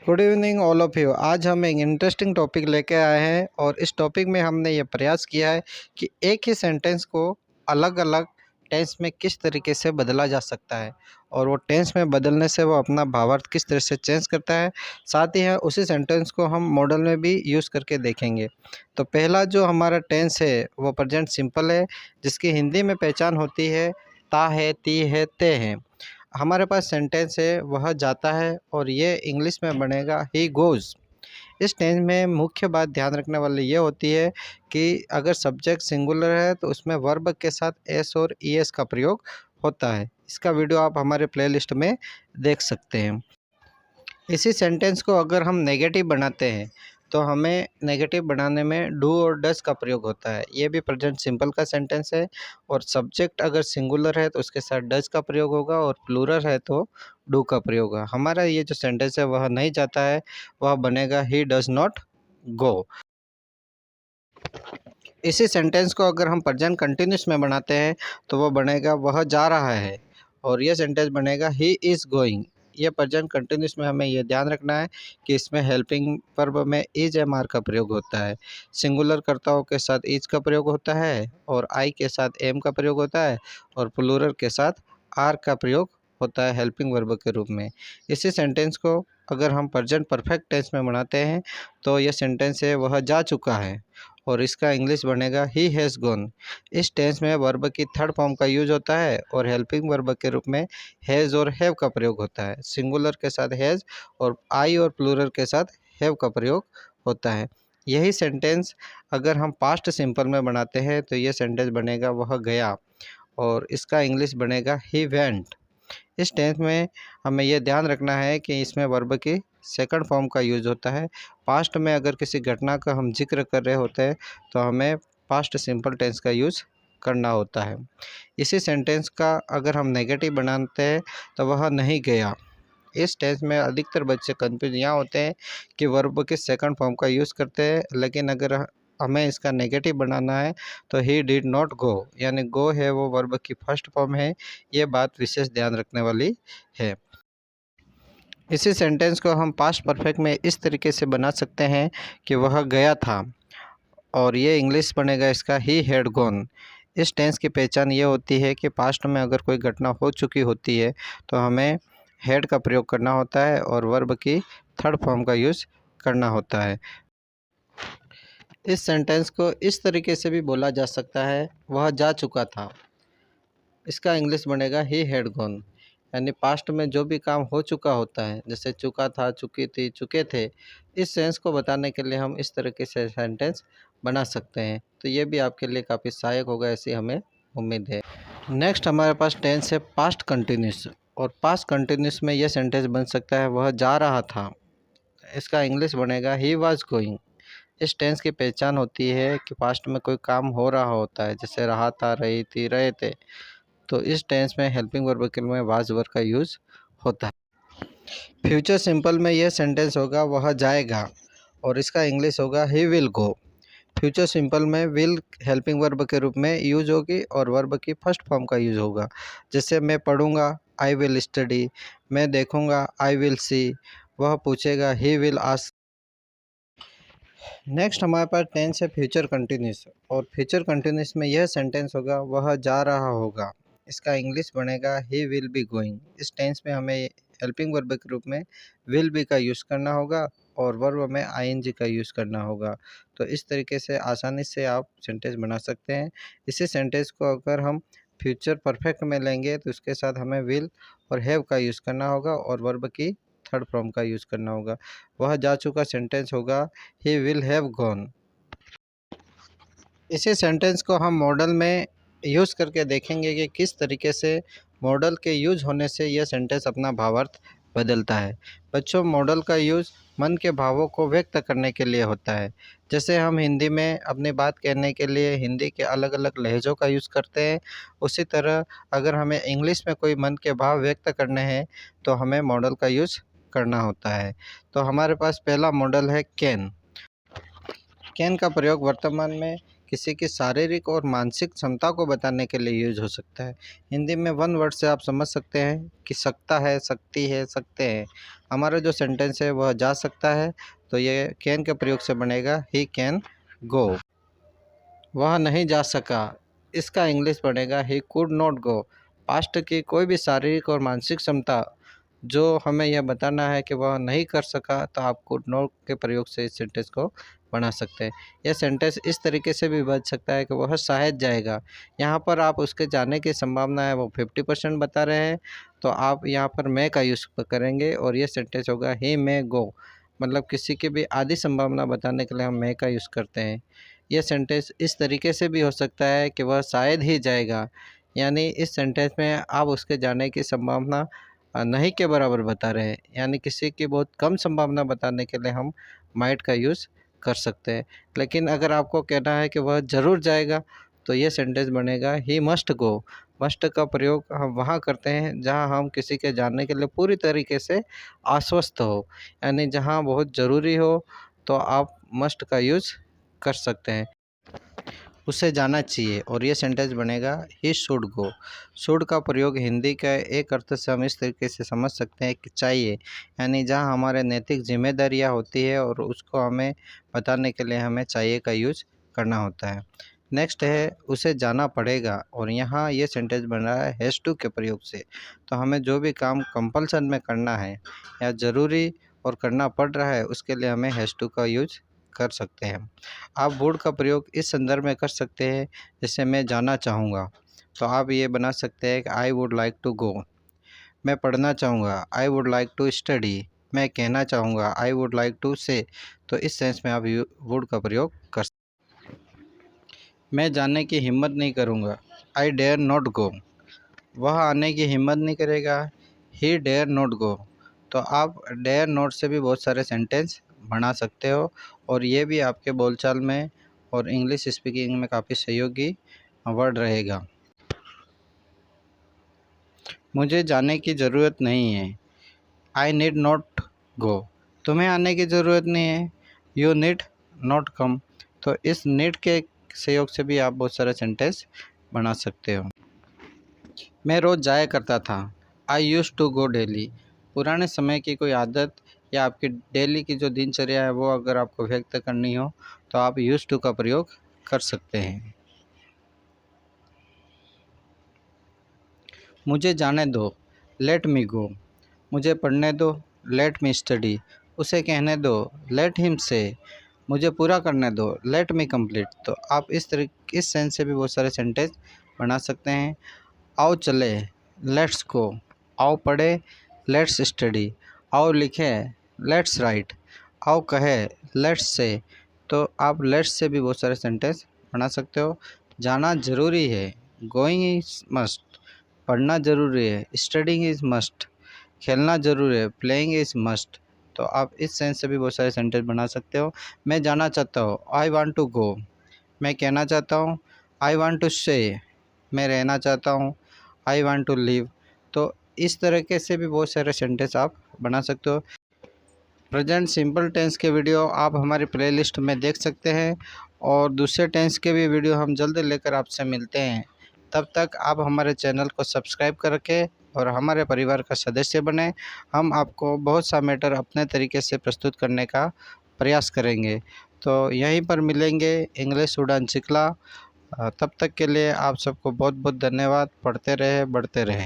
Good evening all of you. आज हम एक इंटरेस्टिंग टॉपिक लेके आए हैं और इस टॉपिक में हमने ये प्रयास किया है कि एक ही सेंटेंस को अलग अलग टेंस में किस तरीके से बदला जा सकता है और वो टेंस में बदलने से वो अपना भावार्थ किस तरह से चेंज करता है। साथ ही है उसी सेंटेंस को हम मॉडल में भी यूज़ करके देखेंगे। तो पहला जो हमारा टेंस है वो प्रेजेंट सिंपल है, जिसकी हिंदी में पहचान होती है ता है, ती है, ते है। हमारे पास सेंटेंस है वह जाता है और ये इंग्लिश में बनेगा ही गोज़। इस टेंस में मुख्य बात ध्यान रखने वाली ये होती है कि अगर सब्जेक्ट सिंगुलर है तो उसमें वर्ब के साथ एस और ईएस का प्रयोग होता है। इसका वीडियो आप हमारे प्लेलिस्ट में देख सकते हैं। इसी सेंटेंस को अगर हम नेगेटिव बनाते हैं तो हमें नेगेटिव बनाने में डू और डस का प्रयोग होता है। ये भी प्रेजेंट सिंपल का सेंटेंस है और सब्जेक्ट अगर सिंगुलर है तो उसके साथ डस का प्रयोग होगा और प्लूरल है तो डू का प्रयोग होगा। हमारा ये जो सेंटेंस है वह नहीं जाता है, वह बनेगा ही डज नॉट गो। इसी सेंटेंस को अगर हम प्रेजेंट कंटिन्यूस में बनाते हैं तो वह बनेगा वह जा रहा है और यह सेंटेंस बनेगा ही इज़ गोइंग। ये प्रेजेंट कंटिन्यूस में हमें ये ध्यान रखना है कि इसमें हेल्पिंग वर्ब में इज एम आर का प्रयोग होता है। सिंगुलर कर्ताओं के साथ इज का प्रयोग होता है और आई के साथ एम का प्रयोग होता है और प्लूरल के साथ आर का प्रयोग होता है हेल्पिंग वर्ब के रूप में। इसी सेंटेंस को अगर हम प्रेजेंट परफेक्ट टेंस में बनाते हैं तो यह सेंटेंस है वह जा चुका है और इसका इंग्लिश बनेगा ही हैज़ गॉन। इस टेंस में वर्ब की थर्ड फॉर्म का यूज होता है और हेल्पिंग वर्ब के रूप में हैज़ और हैव का प्रयोग होता है। सिंगुलर के साथ हैज़ और आई और प्लूरल के साथ हैव का प्रयोग होता है। यही सेंटेंस अगर हम पास्ट सिंपल में बनाते हैं तो ये सेंटेंस बनेगा वह गया और इसका इंग्लिश बनेगा ही वेंट। इस टेंस में हमें यह ध्यान रखना है कि इसमें वर्ब की सेकंड फॉर्म का यूज होता है। पास्ट में अगर किसी घटना का हम जिक्र कर रहे होते हैं तो हमें पास्ट सिंपल टेंस का यूज़ करना होता है। इसी सेंटेंस का अगर हम नेगेटिव बनाते हैं तो वह नहीं गया। इस टेंस में अधिकतर बच्चे कन्फ्यूज यहाँ होते हैं कि वर्ब के सेकंड फॉर्म का यूज़ करते हैं, लेकिन अगर हमें इसका नेगेटिव बनाना है तो ही डिड नॉट गो, यानी गो है वो वर्ब की फर्स्ट फॉर्म है। ये बात विशेष ध्यान रखने वाली है। इसी सेंटेंस को हम पास्ट परफेक्ट में इस तरीके से बना सकते हैं कि वह गया था और ये इंग्लिश बनेगा इसका ही हैड गॉन। इस टेंस की पहचान ये होती है कि पास्ट में अगर कोई घटना हो चुकी होती है तो हमें हैड का प्रयोग करना होता है और वर्ब की थर्ड फॉर्म का यूज़ करना होता है। इस सेंटेंस को इस तरीके से भी बोला जा सकता है वह जा चुका था। इसका इंग्लिश बनेगा ही हैड गॉन, यानी पास्ट में जो भी काम हो चुका होता है, जैसे चुका था, चुकी थी, चुके थे। इस सेंस को बताने के लिए हम इस तरीके से सेंटेंस बना सकते हैं। तो ये भी आपके लिए काफ़ी सहायक होगा, ऐसी हमें उम्मीद है। नेक्स्ट हमारे पास टेंस है पास्ट कंटिन्यूस और पास्ट कंटिन्यूस में यह सेंटेंस बन सकता है वह जा रहा था। इसका इंग्लिश बनेगा ही वॉज गोइंग। इस टेंस की पहचान होती है कि पास्ट में कोई काम हो रहा होता है, जैसे रहा था, रही थी, रहे थे। तो इस टेंस में हेल्पिंग वर्ब के में वाज वर्ब का यूज़ होता है। फ्यूचर सिंपल में यह सेंटेंस होगा वह जाएगा और इसका इंग्लिश होगा he will go. Future simple में विल हेल्पिंग वर्ब के रूप में यूज होगी और वर्ब की फर्स्ट फॉर्म का यूज होगा। जैसे मैं पढ़ूंगा, आई विल स्टडी। मैं देखूंगा, आई विल सी। वह पूछेगा, ही विल आस्क। नेक्स्ट हमारे पास टेंस है फ्यूचर कंटिन्यूस और फ्यूचर कंटिन्यूस में यह सेंटेंस होगा वह जा रहा होगा। इसका इंग्लिश बनेगा ही विल बी गोइंग। इस टेंस में हमें हेल्पिंग वर्ब के रूप में विल बी का यूज़ करना होगा और वर्ब में आईएनजी का यूज़ करना होगा। तो इस तरीके से आसानी से आप सेंटेंस बना सकते हैं। इसी सेंटेंस को अगर हम फ्यूचर परफेक्ट में लेंगे तो उसके साथ हमें विल और हैव का यूज़ करना होगा और वर्ब की थर्ड फॉर्म का यूज़ करना होगा। वह जा चुका सेंटेंस होगा ही विल हैव गॉन। इसी सेंटेंस को हम मॉडल में यूज़ करके देखेंगे कि किस तरीके से मॉडल के यूज होने से यह सेंटेंस अपना भावार्थ बदलता है। बच्चों, मॉडल का यूज़ मन के भावों को व्यक्त करने के लिए होता है। जैसे हम हिंदी में अपनी बात कहने के लिए हिंदी के अलग अलग लहज़ों का यूज़ करते हैं, उसी तरह अगर हमें इंग्लिश में कोई मन के भाव व्यक्त करने हैं तो हमें मॉडल का यूज़ करना होता है। तो हमारे पास पहला मॉडल है कैन। कैन का प्रयोग वर्तमान में किसी की शारीरिक और मानसिक क्षमता को बताने के लिए यूज हो सकता है। हिंदी में वन वर्ड से आप समझ सकते हैं कि सकता है, सकती है, सकते हैं। हमारा जो सेंटेंस है वह जा सकता है, तो ये कैन के प्रयोग से बनेगा ही कैन गो। वह नहीं जा सका, इसका इंग्लिश बनेगा he could not go. Past की कोई भी शारीरिक और मानसिक क्षमता जो हमें यह बताना है कि वह नहीं कर सका, तो आप कुड नॉट के प्रयोग से इस सेंटेंस को बना सकते हैं। यह सेंटेंस इस तरीके से भी बन सकता है कि वह शायद जाएगा। यहाँ पर आप उसके जाने की संभावना है वो 50% बता रहे हैं, तो आप यहाँ पर मे का यूज़ करेंगे और यह सेंटेंस होगा ही मे गो। मतलब किसी की भी आधी संभावना बताने के लिए हम मे का यूज़ करते हैं। यह सेंटेंस इस तरीके से भी हो सकता है कि वह शायद ही जाएगा, यानी इस सेंटेंस में आप उसके जाने की संभावना नहीं के बराबर बता रहे हैं, यानी किसी की बहुत कम संभावना बताने के लिए हम माइट का यूज़ कर सकते हैं। लेकिन अगर आपको कहना है कि वह ज़रूर जाएगा, तो ये सेंटेंस बनेगा ही मस्ट गो। मस्ट का प्रयोग हम वहाँ करते हैं जहाँ हम किसी के जाने के लिए पूरी तरीके से आश्वस्त हो, यानी जहाँ बहुत ज़रूरी हो, तो आप मस्ट का यूज़ कर सकते हैं। उसे जाना चाहिए और ये सेंटेंस बनेगा ही शुड गो। शुड का प्रयोग हिंदी का एक अर्थ से हम इस तरीके से समझ सकते हैं कि चाहिए, यानी जहाँ हमारे नैतिक जिम्मेदारियाँ होती है और उसको हमें बताने के लिए हमें चाहिए का यूज करना होता है। नेक्स्ट है उसे जाना पड़ेगा, और यहाँ ये सेंटेंस बन रहा है हैज़ टू के प्रयोग से। तो हमें जो भी काम कंपल्सन में करना है या ज़रूरी और करना पड़ रहा है, उसके लिए हमें हैज़ टू का यूज कर सकते हैं। आप वुड का प्रयोग इस संदर्भ में कर सकते हैं, जैसे मैं जाना चाहूँगा, तो आप ये बना सकते हैं कि I would like to go. मैं पढ़ना चाहूँगा, I would like to study. मैं कहना चाहूँगा, आई वुड लाइक टू से। तो इस सेंस में आप वुड का प्रयोग कर सकते हैं। मैं जाने की हिम्मत नहीं करूँगा, आई डेयर नॉट गो। वह आने की हिम्मत नहीं करेगा, ही डेयर नॉट गो। तो आप डेयर नॉट से भी बहुत सारे सेंटेंस बना सकते हो, और ये भी आपके बोलचाल में और इंग्लिश स्पीकिंग में काफ़ी सहयोगी वर्ड रहेगा। मुझे जाने की ज़रूरत नहीं है, आई नीड नॉट गो। तुम्हें आने की ज़रूरत नहीं है, यू नीड नॉट कम। तो इस नीड के सहयोग से भी आप बहुत सारे सेंटेंस बना सकते हो। मैं रोज़ जाया करता था, आई यूज़ टू गो डेली। पुराने समय की कोई आदत या आपकी डेली की जो दिनचर्या है वो अगर आपको व्यक्त करनी हो, तो आप यूज़ टू का प्रयोग कर सकते हैं। मुझे जाने दो, लेट मी गो। मुझे पढ़ने दो, लेट मी स्टडी। उसे कहने दो, लेट हिम से। मुझे पूरा करने दो, लेट मी कंप्लीट। तो आप इस सेंस से भी बहुत सारे सेंटेंस बना सकते हैं। आओ चले, लेट्स गो। आओ पढ़े, लेट्स स्टडी। आओ लिखे, लेट्स राइट। आओ कहे, लेट्स से। तो आप लेट्स से भी बहुत सारे सेंटेंस बना सकते हो। जाना ज़रूरी है, गोइंग इज मस्ट। पढ़ना ज़रूरी है, स्टडिंग इज़ मस्ट। खेलना ज़रूरी है, प्लेइंग इज़ मस्ट। तो आप इस सेंस से भी बहुत सारे सेंटेंस बना सकते हो। मैं जाना चाहता हूँ, आई वांट टू गो। मैं कहना चाहता हूँ, आई वांट टू से। मैं रहना चाहता हूँ, आई वांट टू लिव। तो इस तरीके से भी बहुत सारे सेंटेंस आप बना सकते हो। प्रेजेंट सिंपल टेंस के वीडियो आप हमारी प्लेलिस्ट में देख सकते हैं, और दूसरे टेंस के भी वीडियो हम जल्द लेकर आपसे मिलते हैं। तब तक आप हमारे चैनल को सब्सक्राइब करके और हमारे परिवार का सदस्य बने। हम आपको बहुत सा मैटर अपने तरीके से प्रस्तुत करने का प्रयास करेंगे। तो यहीं पर मिलेंगे इंग्लिश उड़ान चिखला। तब तक के लिए आप सबको बहुत बहुत धन्यवाद। पढ़ते रहे, बढ़ते रहे।